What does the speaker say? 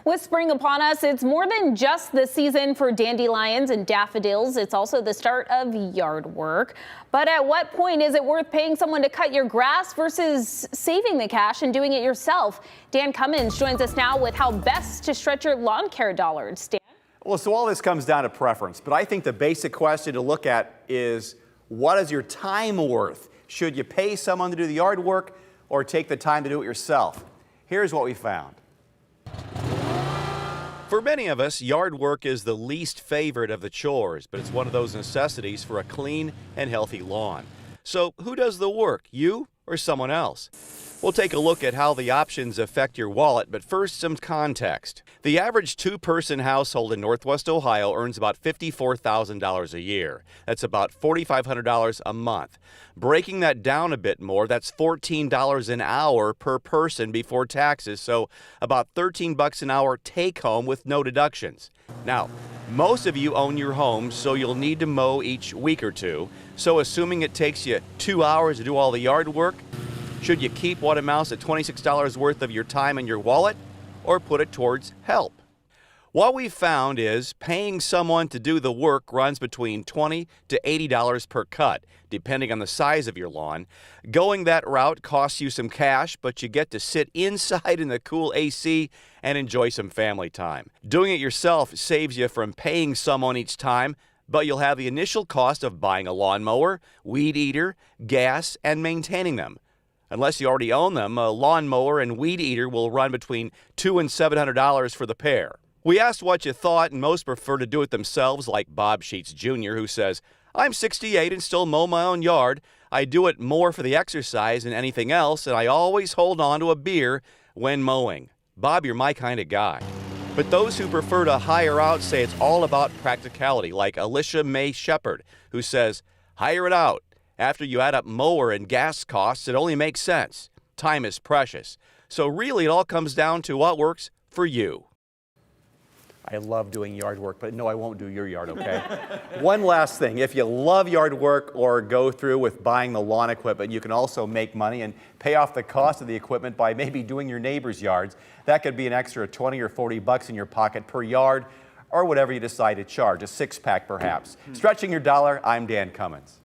With spring upon us, it's more than just the season for dandelions and daffodils. It's also the start of yard work. But at what point is it worth paying someone to cut your grass versus saving the cash and doing it yourself? Dan Cummins joins us now with how best to stretch your lawn care dollars. Dan? Well, so all this comes down to preference, but I think the basic question to look at is, what is your time worth? Should you pay someone to do the yard work or take the time to do it yourself? Here's what we found. For many of us, yard work is the least favorite of the chores, but it's one of those necessities for a clean and healthy lawn. So who does the work, you or someone else? We'll take a look at how the options affect your wallet, but first some context. The average two-person household in Northwest Ohio earns about $54,000 a year. That's about $4,500 a month. Breaking that down a bit more, that's $14 an hour per person before taxes, so about $13 an hour take home with no deductions. Now, most of you own your homes, so you'll need to mow each week or two. So assuming it takes you 2 hours to do all the yard work, should you keep what amounts to $26 worth of your time in your wallet or put it towards help? What we've found is paying someone to do the work runs between $20 to $80 per cut, depending on the size of your lawn. Going that route costs you some cash, but you get to sit inside in the cool AC and enjoy some family time. Doing it yourself saves you from paying someone each time, but you'll have the initial cost of buying a lawnmower, weed eater, gas, and maintaining them. Unless you already own them, a lawnmower and weed eater will run between $200 and $700 for the pair. We asked what you thought, and most prefer to do it themselves, like Bob Sheets Jr., who says, "I'm 68 and still mow my own yard. I do it more for the exercise than anything else, and I always hold on to a beer when mowing." Bob, you're my kind of guy. But those who prefer to hire out say it's all about practicality, like Alicia Mae Shepard, who says, "Hire it out. After you add up mower and gas costs, it only makes sense. Time is precious." So really, it all comes down to what works for you. I love doing yard work, but no, I won't do your yard, okay? One last thing. If you love yard work or go through with buying the lawn equipment, you can also make money and pay off the cost of the equipment by maybe doing your neighbor's yards. That could be an extra 20 or 40 bucks in your pocket per yard, or whatever you decide to charge, a six-pack perhaps. Stretching your dollar, I'm Dan Cummins.